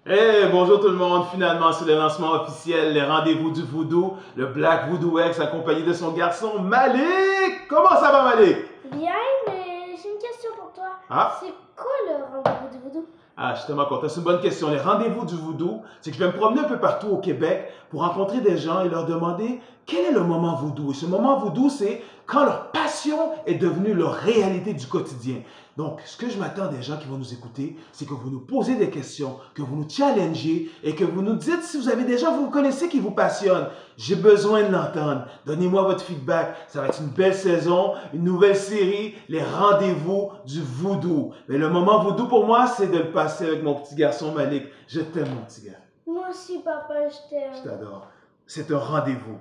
Hey, bonjour tout le monde, finalement c'est le lancement officiel, les rendez-vous du Voodoo, le Black Voodoo X accompagné de son garçon Malik. Comment ça va Malik? Bien, mais j'ai une question pour toi. Ah? C'est quoi le rendez-vous du Voodoo? Ah, je suis tellement content, c'est une bonne question. Les rendez-vous du Voodoo, c'est que je vais me promener un peu partout au Québec pour rencontrer des gens et leur demander quel est le moment Voodoo. Et ce moment Voodoo, c'est quand leur passion est devenue leur réalité du quotidien. Donc, ce que je m'attends des gens qui vont nous écouter, c'est que vous nous posez des questions, que vous nous challengez et que vous nous dites si vous avez des gens que vous connaissez qui vous passionnent. J'ai besoin de l'entendre. Donnez-moi votre feedback. Ça va être une belle saison, une nouvelle série, les rendez-vous du Voodoo. Mais le moment Voodoo pour moi, c'est de le passer avec mon petit garçon Malik. Je t'aime, mon petit gars. Moi aussi, papa, je t'aime. Je t'adore. C'est un rendez-vous.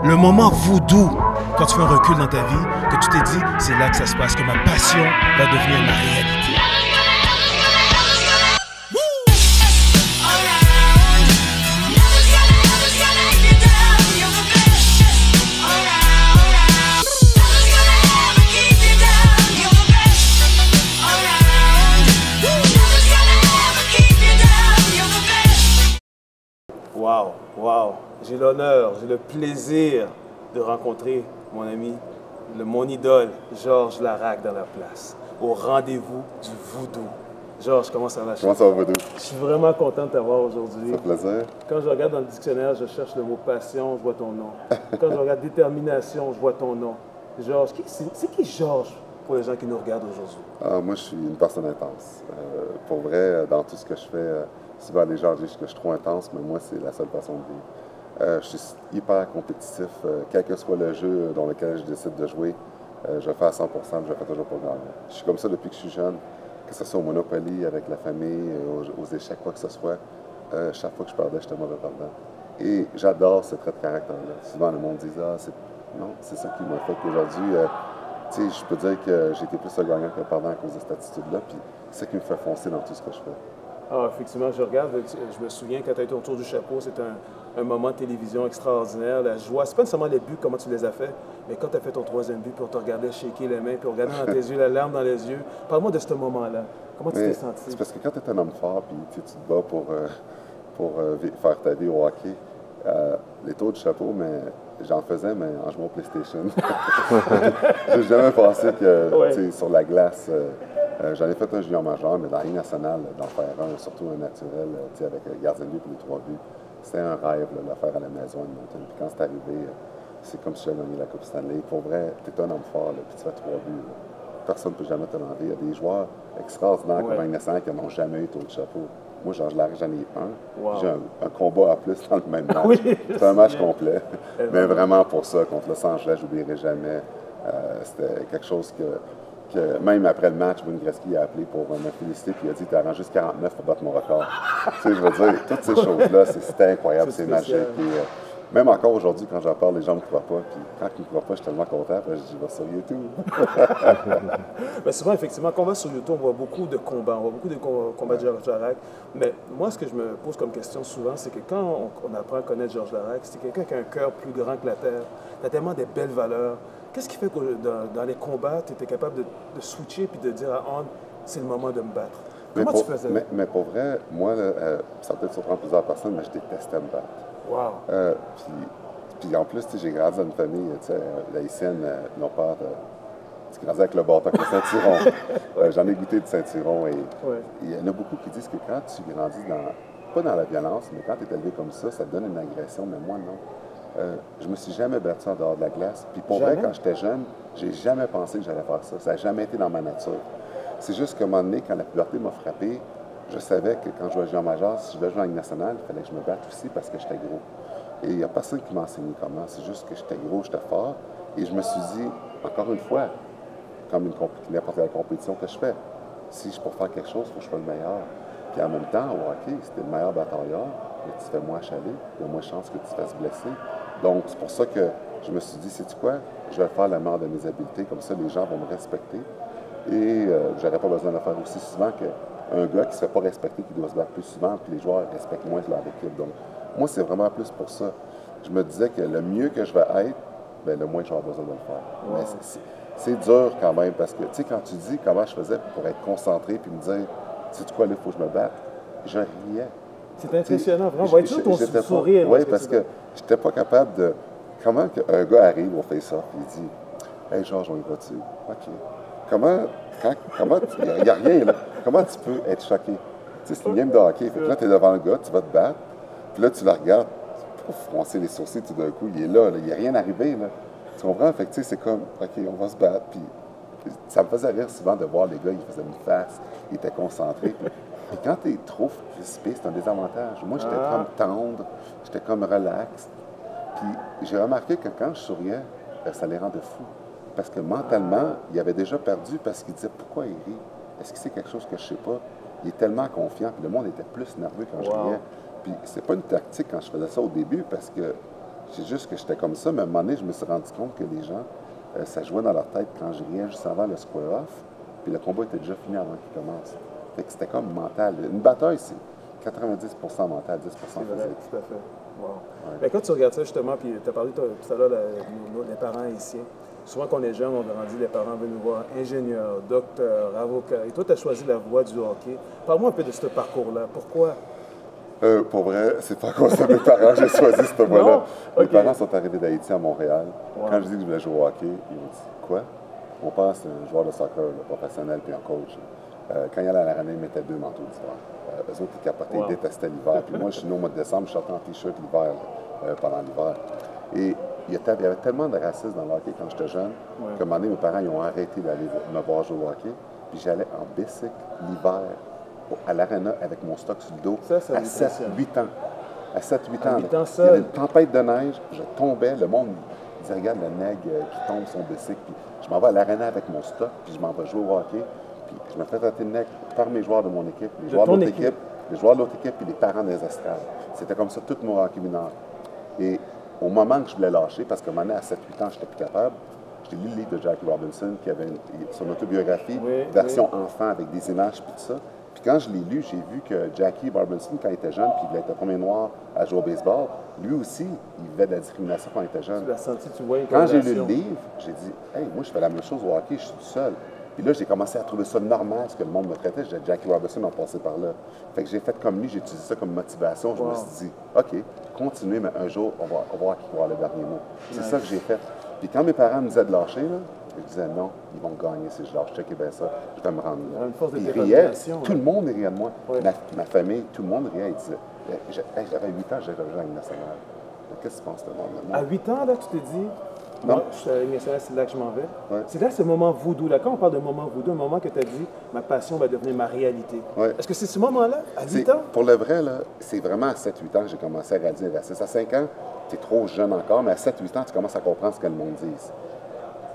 Le moment voodoo, quand tu fais un recul dans ta vie, que tu t'es dit, c'est là que ça se passe, que ma passion va devenir ma réalité. Wow. J'ai l'honneur, j'ai le plaisir de rencontrer mon ami, mon idole, Georges Laraque dans la place, au rendez-vous du Voodoo. Georges, comment ça va? Comment ça va, Voodoo? Je suis vraiment content de t'avoir aujourd'hui. Ça fait plaisir. Quand je regarde dans le dictionnaire, je cherche le mot passion, je vois ton nom. Quand je regarde détermination, je vois ton nom. Georges, c'est qui Georges pour les gens qui nous regardent aujourd'hui? Moi, je suis une personne intense. Pour vrai, dans tout ce que je fais, souvent les gens disent que je suis trop intense, mais moi, c'est la seule façon de vivre. Je suis hyper compétitif. Quel que soit le jeu dans lequel je décide de jouer, je le fais à 100%, je le fais toujours pour gagner. Je suis comme ça depuis que je suis jeune, que ce soit au Monopoly, avec la famille, aux échecs, quoi que ce soit. Chaque fois que je perdais, j'étais mauvais perdant. Et j'adore ce trait de caractère-là. Souvent, le monde dit « Ah, c'est ça qui m'a fait qu'aujourd'hui... tu sais, je peux dire que j'ai été plus un gagnant qu'un perdant à cause de cette attitude-là, puis c'est ça qui me fait foncer dans tout ce que je fais. Ah, effectivement, je regarde, je me souviens quand tu as été autour du chapeau, c'était un moment de télévision extraordinaire, la joie. C'est pas nécessairement les buts, comment tu les as fait, mais quand tu as fait ton troisième but, puis on te regardait shaker les mains, puis on regardait dans tes yeux, la larme dans les yeux. Parle-moi de ce moment-là. Comment tu t'es senti? C'est parce que quand tu es un homme fort, puis tu te bats pour faire ta vie au hockey, les tours du chapeau, mais j'en faisais, mais en jouant au PlayStation. J'ai jamais pensé que sur la glace, j'en ai fait un junior majeur, mais dans la Ligue nationale, d'en faire un, surtout un naturel, avec le gardien de but et les 3 buts. C'était un rêve, de le faire à la maison, à Edmonton. Puis quand c'est arrivé, c'est comme si j'avais gagné la Coupe Stanley. Pour vrai, tu es un homme fort, puis tu fais 3 buts. Personne ne peut jamais te l'enlever. Il y a des joueurs extraordinaires comme la Ligue nationale qui n'ont jamais eu tour de chapeau. Moi, j'en ai un. Wow. J'ai un combat à plus dans le même match. C'est un match complet. Mais vraiment pour ça, contre Los Angeles, je n'oublierai jamais. C'était quelque chose que même après le match, Wayne Gretzky a appelé pour me féliciter, puis il a dit « T'as juste 49 pour battre mon record. » Tu sais, je veux dire, toutes ces choses-là, c'était incroyable, c'est magique. Et, même encore aujourd'hui, quand j'en parle, les gens ne me croient pas. Puis quand ils ne me croient pas, je suis tellement content. Puis je dis, je vais sur YouTube. Mais souvent, effectivement, quand on va sur YouTube, on voit beaucoup de combats. On voit beaucoup de combats de Georges Laraque. Mais moi, ce que je me pose comme question souvent, c'est que quand on apprend à connaître Georges Laraque, c'est quelqu'un qui a un cœur plus grand que la terre. Tu as tellement des belles valeurs. Qu'est-ce qui fait que dans les combats, tu étais capable de switcher puis de dire à On, c'est le moment de me battre? Comment tu faisais? Mais pour vrai, moi, ça peut-être surprendre plusieurs personnes, mais je détestais me battre. Wow. Puis en plus, j'ai grandi dans une famille, haïtienne, mon père, qui grandit avec le bâton avec le Saint-Cyron. J'en ai goûté de Saint-Cyron et il y en a beaucoup qui disent que quand tu grandis pas dans la violence, mais quand tu es élevé comme ça te donne une agression, mais moi non. Je me suis jamais battu en dehors de la glace. Puis pour vrai, quand j'étais jeune, j'ai jamais pensé que j'allais faire ça. Ça n'a jamais été dans ma nature. C'est juste qu'à un moment donné, quand la puberté m'a frappé, je savais que quand je jouais en majeur, si je voulais jouer en Ligue nationale, il fallait que je me batte aussi parce que j'étais gros. Et il n'y a personne qui m'a enseigné comment. C'est juste que j'étais gros, j'étais fort. Et je me suis dit, encore une fois, comme n'importe quelle compétition que je fais, si je peux faire quelque chose, il faut que je sois le meilleur. Puis en même temps, au hockey, c'était le meilleur batailleur, mais tu te fais moins achaler, il y a moins de chances que tu te fasses blesser. Donc, c'est pour ça que je me suis dit, sais-tu quoi? Je vais faire la meilleure de mes habiletés, comme ça les gens vont me respecter. Et j'aurais pas besoin de le faire aussi souvent qu'un gars qui ne se fait pas respecter, qui doit se battre plus souvent, puis les joueurs respectent moins leur équipe. Donc, moi, c'est vraiment plus pour ça. Je me disais que le mieux que je vais être, bien, le moins je vais avoir besoin de le faire. Wow. Mais c'est dur quand même parce que, tu sais, quand tu dis comment je faisais pour être concentré puis me dire, sais-tu quoi, là, il faut que je me batte, je riais. C'est impressionnant, vraiment. On va être sûr ton sourire. Oui, parce que j'étais pas capable de. Comment un gars arrive au face-off et il dit, hey Georges, on y va-tu? OK. Comment il n'y a rien, là. Comment tu peux être choqué? Tu sais, c'est une game de hockey. Fait que là, tu es devant le gars, tu vas te battre, puis là, tu le regardes, pour froncer les sourcils tout d'un coup, il est là, il n'y a rien arrivé, là. Tu comprends? Fait que, tu sais, c'est comme, OK, on va se battre, puis ça me faisait rire souvent de voir les gars, ils faisaient une face, ils étaient concentrés. Puis quand tu es trop crispé, c'est un désavantage. Moi, j'étais comme tendre, j'étais comme relax. Puis j'ai remarqué que quand je souriais, ça les rendait fous. Parce que mentalement, il avait déjà perdu parce qu'il disait pourquoi il rit? Est-ce que c'est quelque chose que je ne sais pas? Il est tellement confiant, puis le monde était plus nerveux quand je riais. Puis c'est pas une tactique quand je faisais ça au début parce que c'est juste que j'étais comme ça, mais à un moment donné, je me suis rendu compte que les gens, ça jouait dans leur tête quand je riais juste avant le square-off, puis le combat était déjà fini avant qu'il commence. Fait que c'était comme mental. Une bataille, c'est 90 mental, 10 physique. Tout à fait. Wow. Ouais. Bien, quand tu regardes ça, justement, puis tu as parlé tout à l'heure des parents haïtiens. Souvent, quand on est jeune, on grandit, les parents veulent nous voir ingénieur, docteur, avocat. Et toi, tu as choisi la voie du hockey. Parle-moi un peu de ce parcours-là. Pourquoi? Pour vrai, c'est pas comme ça mes parents, j'ai choisi cette voie-là. Mes parents sont arrivés d'Haïti à Montréal. Wow. Quand je dis que je voulais jouer au hockey, ils m'ont dit quoi? Mon père, c'est un joueur de soccer, professionnel, puis un coach. Quand il allait à l'arena, il mettait 2 manteaux d'hiver. Eux autres, ils capotaient, ils détestaient l'hiver. Puis moi, je suis né au mois de décembre, je sortais en t-shirt l'hiver, pendant l'hiver. Et il y avait tellement de racisme dans le hockey quand j'étais jeune, qu'à un moment donné, mes parents ils ont arrêté d'aller me voir jouer au hockey. Puis j'allais en bicycle l'hiver à l'arena avec mon stock sur le dos à 7-8 ans. À 7-8 ans. Il y avait une tempête de neige, je tombais, le monde me disait, regarde le nègre qui tombe son bicycle. Puis je m'en vais à l'arena avec mon stock, puis je m'en vais jouer au hockey. Puis je me fais traiter de nègre par mes joueurs de mon équipe, les joueurs de l'autre équipe, les joueurs de l'autre équipe et les parents des estrades. C'était comme ça tout mon hockey mineur. Et au moment que je voulais lâcher, parce qu'à un moment donné, à 7-8 ans, je n'étais plus capable, j'ai lu le livre de Jackie Robinson qui avait son autobiographie, version enfant avec des images et tout ça. Puis quand je l'ai lu, j'ai vu que Jackie Robinson, quand il était jeune, puis il était le premier noir à jouer au baseball, lui aussi, il vivait de la discrimination quand il était jeune. Tu l'as senti, tu vois une Quand j'ai lu le livre, j'ai dit, hey, moi, je fais la même chose au hockey, je suis tout seul. Puis là, j'ai commencé à trouver ça normal, ce que le monde me traitait. Jackie Robinson en passé par là. Fait que j'ai fait comme lui, j'ai utilisé ça comme motivation. Je me suis dit, OK, continuez, mais un jour, on va voir qui va avoir le dernier mot. C'est ça que j'ai fait. Puis quand mes parents me disaient de lâcher, là, ils disaient non, ils vont gagner si je lâche. Checkez bien ça, je vais me rendre là. Ils riaient, tout le monde riait de moi. Ma famille, tout le monde riait. Ils disaient, j'avais 8 ans, j'avais rejoint la Ligue nationale. Qu'est-ce que tu penses de moi? À 8 ans, là, tu t'es dit, non, je suis à la Ligue nationale, c'est là que je m'en vais. Ouais. C'est là ce moment voodoo. Là, quand on parle de moment voodoo, un moment que tu as dit, ma passion va devenir ma réalité. Ouais. Est-ce que c'est ce moment-là, à 8 ans? Pour le vrai, là, c'est vraiment à 7-8 ans que j'ai commencé à réaliser le racisme. À 5 ans, tu es trop jeune encore, mais à 7-8 ans, tu commences à comprendre ce que le monde dit.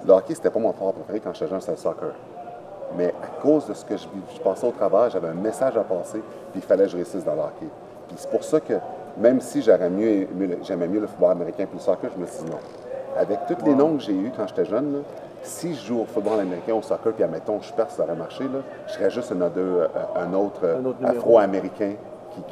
Le hockey, c'était pas mon sport préféré quand j'étais jeune, c'était le soccer. Mais à cause de ce que je passais au travers, j'avais un message à passer, puis il fallait que je réussisse dans le hockey. Puis c'est pour ça que, même si j'aimais mieux le football américain puis le soccer, je me suis dit non. Avec tous les noms que j'ai eus quand j'étais jeune, là, si je joue au football américain, au soccer, puis admettons, je perce, ça aurait marché, là, je serais juste un autre Afro-Américain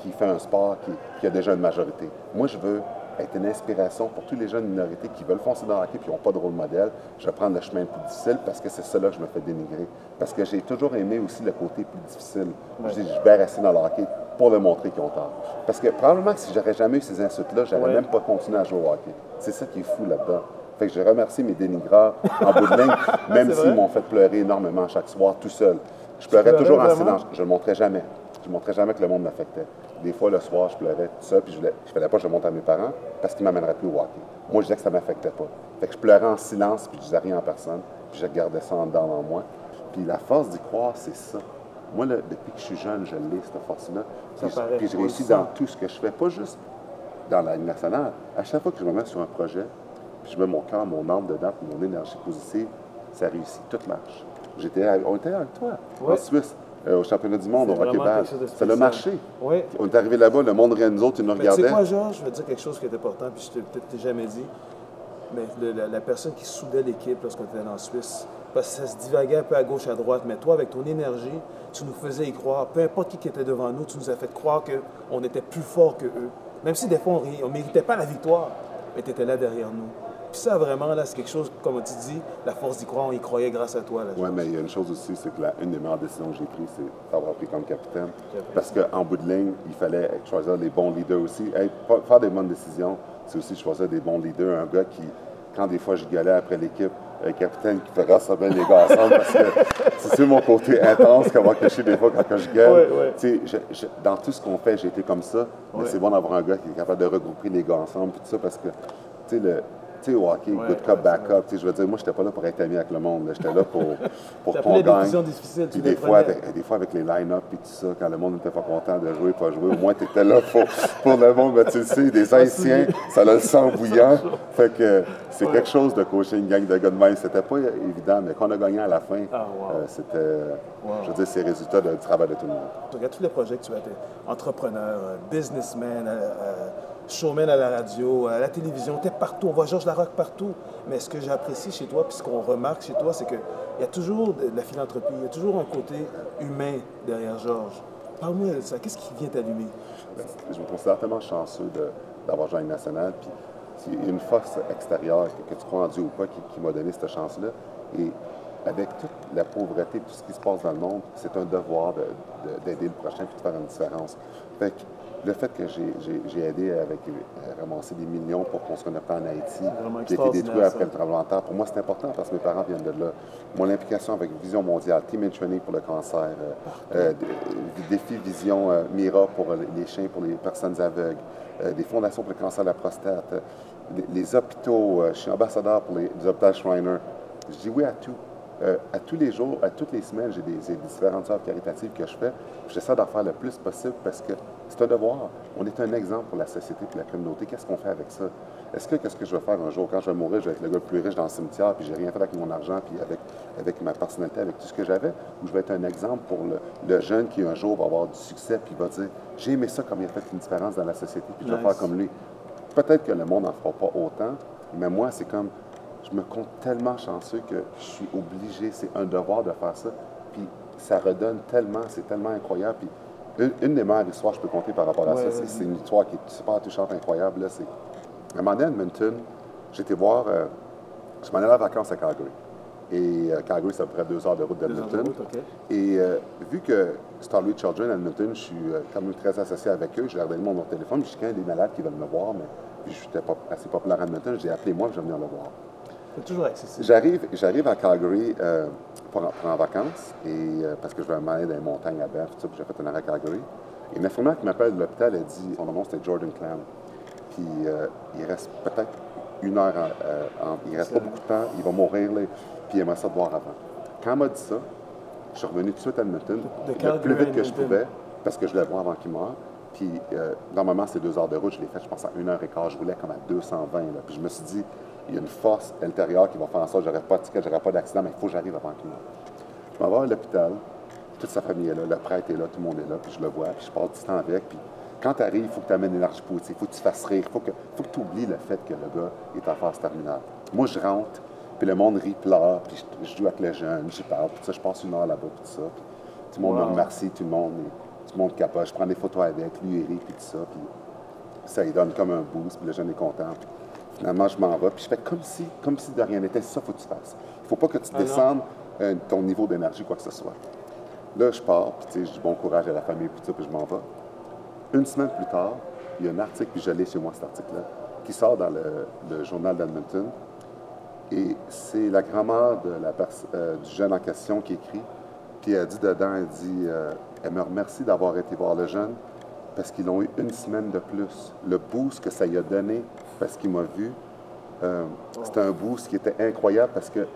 qui fait un sport qui a déjà une majorité. Moi, je veux être une inspiration pour tous les jeunes minorités qui veulent foncer dans le hockey et qui n'ont pas de rôle modèle. Je vais prendre le chemin le plus difficile parce que c'est cela que je me fais dénigrer. Parce que j'ai toujours aimé aussi le côté plus difficile. Ouais. Je vais rester dans le hockey pour le montrer qu'ils ont tort. Parce que probablement que si j'aurais jamais eu ces insultes-là, je n'aurais même pas continué à jouer au hockey. C'est ça qui est fou là-dedans. Fait que je remercie mes dénigreurs en bout de ligne, même s'ils m'ont fait pleurer énormément chaque soir tout seul. Je pleurais toujours en silence. Je ne le montrais jamais. Je ne montrais jamais que le monde m'affectait. Des fois, le soir, je pleurais tout ça, puis je ne fallait pas que je le montre à mes parents parce qu'ils ne m'amèneraient plus au hockey. Moi, je disais que ça ne m'affectait pas. Fait que je pleurais en silence, puis je disais rien en personne, puis je gardais ça en dedans dans moi. Puis la force d'y croire, c'est ça. Moi, là, depuis que je suis jeune, je l'ai, cette force-là. Puis je réussis dans tout ce que je fais, pas juste dans la Ligue nationale. À chaque fois que je me mets sur un projet, puis je mets mon cœur, mon âme dedans, puis mon énergie positive, ça réussit, tout marche. On était avec toi, en Suisse. Au championnat du monde, au hockey-ball. Ça a marché. Oui. On est arrivé là-bas, le monde riait nous autres, ils nous regardaient. Tu sais quoi, Georges, je vais te dire quelque chose qui est important, puis je peut-être t'ai jamais dit. Mais la personne qui soudait l'équipe lorsqu'on était en Suisse, parce que ça se divaguait un peu à gauche, à droite, mais toi, avec ton énergie, tu nous faisais y croire. Peu importe qui était devant nous, tu nous as fait croire qu'on était plus fort qu'eux. Même si des fois, on ne méritait pas la victoire, mais tu étais là derrière nous. Puis ça, vraiment, là, c'est quelque chose, comme tu dis, la force d'y croire, on y croyait grâce à toi. Oui, mais il y a une chose aussi, c'est que une des meilleures décisions que j'ai prises, c'est d'avoir pris comme capitaine. Parce qu'en bout de ligne, il fallait choisir les bons leaders aussi. Faire des bonnes décisions, c'est aussi choisir des bons leaders. Un gars qui, quand des fois je gueulais après l'équipe, un capitaine qui fait rassembler les gars ensemble parce que c'est mon côté intense qu'on va cacher des fois quand je gueule. Dans tout ce qu'on fait, j'ai été comme ça. Mais c'est bon d'avoir un gars qui est capable de regrouper les gars ensemble et tout ça parce que, tu sais, au hockey, good cop, bad cop, je veux dire, moi, j'étais pas là pour être ami avec le monde. J'étais là pour qu'on gagne. Puis des fois, avec les line-up et tout ça, quand le monde n'était pas content de jouer, pas jouer, au moins, tu étais là pour le monde. Mais tu sais, des Haïtiens, ça a le sang bouillant. Fait que c'est quelque chose de coacher une gang de gars de même. C'était pas évident, mais quand on a gagné à la fin, c'était, je veux dire, c'est le résultat du travail de tout le monde. Tu regardes tous les projets que tu as été entrepreneur, businessman, showman à la radio, à la télévision, tu es partout, on voit Georges Larocque partout. Mais ce que j'apprécie chez toi, puis ce qu'on remarque chez toi, c'est qu'il y a toujours de la philanthropie, il y a toujours un côté humain derrière Georges. Parle-moi de ça, qu'est-ce qui vient t'allumer? Je me considère tellement chanceux d'avoir joué à l'Union nationale, puis il y a une force extérieure, que tu crois en Dieu ou pas, qui m'a donné cette chance-là. Et avec toute la pauvreté, tout ce qui se passe dans le monde, c'est un devoir d'aider le prochain et de faire une différence. Fait que le fait que j'ai aidé avec ramasser des millions pour construire un hôpital en Haïti, qui a été détruit après le tremblement de terre, pour moi, c'est important parce que mes parents viennent de là. Mon implication avec Vision mondiale, Team in Training pour le cancer, Défi Vision Mira pour les chiens, pour les personnes aveugles, des fondations pour le cancer de la prostate, les hôpitaux, je suis ambassadeur pour les hôpitaux Shriner. Je dis oui à tout. À tous les jours, à toutes les semaines, j'ai des différentes œuvres caritatives que je fais. J'essaie d'en faire le plus possible parce que c'est un devoir. On est un exemple pour la société et la communauté. Qu'est-ce qu'on fait avec ça? Qu'est-ce que je vais faire un jour? Quand je vais mourir, je vais être le gars le plus riche dans le cimetière, puis j'ai rien fait avec mon argent, puis avec ma personnalité, avec tout ce que j'avais, ou je vais être un exemple pour le jeune qui un jour va avoir du succès, puis va dire « J'ai aimé ça comme il a fait une différence dans la société, puis je vais faire comme lui. » Peut-être que le monde n'en fera pas autant, mais moi, c'est comme... Je me compte tellement chanceux que je suis obligé, c'est un devoir de faire ça. Puis ça redonne tellement, c'est tellement incroyable. Puis une des meilleures histoires que je peux compter par rapport à ça, c'est une histoire qui est super touchante, incroyable. Là, c'est, à un moment donné, à Edmonton, j'étais voir, je m'en allais en vacances à Calgary. Et Calgary, c'est à peu près 2 heures de route d'Edmonton. Et vu que Starley Children à Edmonton, je suis quand même très associé avec eux, je leur ai donné mon numéro de téléphone, puis je suis quand des malades qui veulent me voir, mais puis je n'étais pas assez populaire à Edmonton, j'ai appelé moi, je vais venir le voir. C'est toujours accessible. J'arrive à Calgary pour en vacances, et, parce que je vais m'aller dans les montagnes à Banff, tout ça, puis j'ai fait un arrêt à Calgary. Et l'infirmière qui m'appelle de l'hôpital, elle dit, son nom c'était Jordan Clam. Puis il reste peut-être 1 heure, il reste pas beaucoup de temps, il va mourir, là, puis il aimerait ça te voir avant. Quand elle m'a dit ça, je suis revenu tout de suite à Edmonton, le plus vite que je pouvais, parce que je voulais le voir avant qu'il meure. Puis normalement, c'est 2 heures de route, je l'ai fait, je pense, à 1h15, je roulais comme à 220. Là. Puis je me suis dit, il y a une force intérieure qui va faire en sorte que je n'aurai pas de ticket, je n'aurai pas d'accident, mais il faut que j'arrive avant qu'il meure. Je m'en vais à l'hôpital, toute sa famille est là, le prêtre est là, tout le monde est là, puis je le vois, puis je passe du temps avec. Puis quand tu arrives, il faut que tu amènes l'énergie positive, il faut que tu fasses rire, il faut que tu oublies le fait que le gars est en phase terminale. Moi, je rentre, puis le monde rit, pleure, puis je joue avec les jeunes, j'y parle, puis ça, je passe 1 heure là-bas, puis tout ça. Puis tout le monde me remercie, tout le monde capote, je prends des photos avec, lui, il rit, puis tout ça, puis ça lui donne comme un boost, puis le jeune est content. Puis finalement, je m'en vais, puis je fais comme si de rien n'était. C'est ça qu'il faut que tu fasses. Il ne faut pas que tu descendes ton niveau d'énergie, quoi que ce soit. Là, je pars, puis tu sais, je dis bon courage à la famille, puis tout ça, puis je m'en vais. 1 semaine plus tard, il y a un article, puis je l'ai chez moi, cet article-là, qui sort dans le journal d'Edmonton. Et c'est la grand-mère du jeune en question qui écrit, puis elle dit dedans, elle me remercie d'avoir été voir le jeune, parce qu'ils ont eu 1 semaine de plus. Le boost que ça lui a donné, parce qu'il m'a vu, c'était un boost qui était incroyable, parce que, tu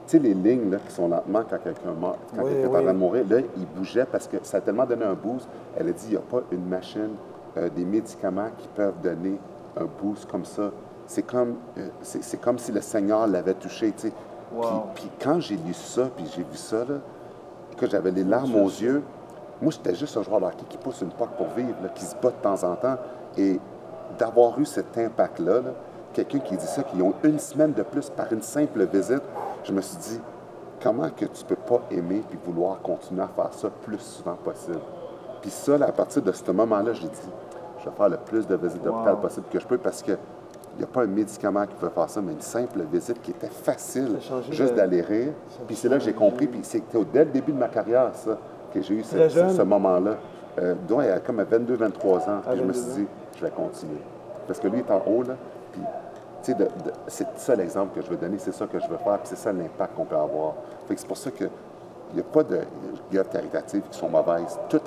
sais, les lignes là, qui sont lentement quand quelqu'un meurt, quand quelqu'un est en train de mourir, là, il bougeait parce que ça a tellement donné un boost. Elle a dit, il n'y a pas une machine, des médicaments qui peuvent donner un boost comme ça. C'est comme si le Seigneur l'avait touché, tu sais. Puis quand j'ai lu ça, puis j'ai vu ça, là, que j'avais les larmes aux yeux, moi, j'étais juste un joueur de hockey qui pousse une POC pour vivre, là, qui se bat de temps en temps. Et d'avoir eu cet impact-là, là, quelqu'un qui dit ça, qu'ils ont 1 semaine de plus par une simple visite, je me suis dit, comment que tu peux pas aimer puis vouloir continuer à faire ça plus souvent possible? Puis ça, là, à partir de ce moment-là, j'ai dit, je vais faire le plus de visites d'hôpital possible que je peux parce que il n'y a pas un médicament qui peut faire ça, mais une simple visite qui était facile, Ça a changé juste de- d'aller rire. Puis c'est là que j'ai compris, puis c'était dès le début de ma carrière, ça, que j'ai eu Très jeune. ce moment-là. Donc, il y a comme à 22-23 ans, À puis je me 22 suis dit, je vais continuer. Parce que lui est en haut, là, puis tu sais, c'est ça l'exemple que je veux donner, c'est ça que je veux faire, puis c'est ça l'impact qu'on peut avoir. Fait que c'est pour ça que il n'y a pas de œuvres caritatives qui sont mauvaises. Tout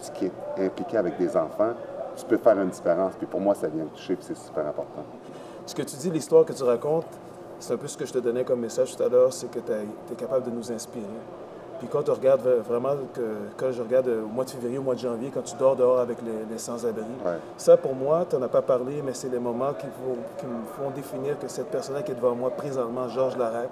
ce qui est impliqué avec des enfants, tu peux faire une différence. Puis pour moi, ça vient me toucher, puis c'est super important. Ce que tu dis, l'histoire que tu racontes, c'est un peu ce que je te donnais comme message tout à l'heure, c'est que tu es capable de nous inspirer. Puis quand tu regardes vraiment, quand je regarde au mois de février, au mois de janvier, quand tu dors dehors avec les sans-abri, Ouais. ça pour moi, tu n'en as pas parlé, mais c'est les moments qui me font définir que cette personne-là qui est devant moi présentement, Georges Larac,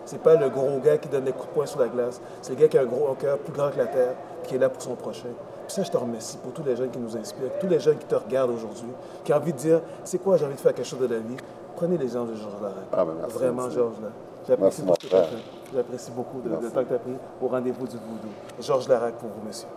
c'est pas le gros gars qui donne les coups de poing sur la glace, c'est le gars qui a un cœur plus grand que la terre, qui est là pour son prochain. Puis ça, je te remercie pour tous les jeunes qui nous inspirent, tous les jeunes qui te regardent aujourd'hui, qui ont envie de dire, c'est quoi, j'ai envie de faire quelque chose de la vie. Prenez l'exemple de Georges Larac. Ah, ben merci, Vraiment, merci. Georges, là. J'apprécie Merci, mon beaucoup ce que tu as frère. fait. J'apprécie beaucoup le Merci. temps que tu as pris au rendez-vous du Voodoo. Georges Larac pour vous, monsieur.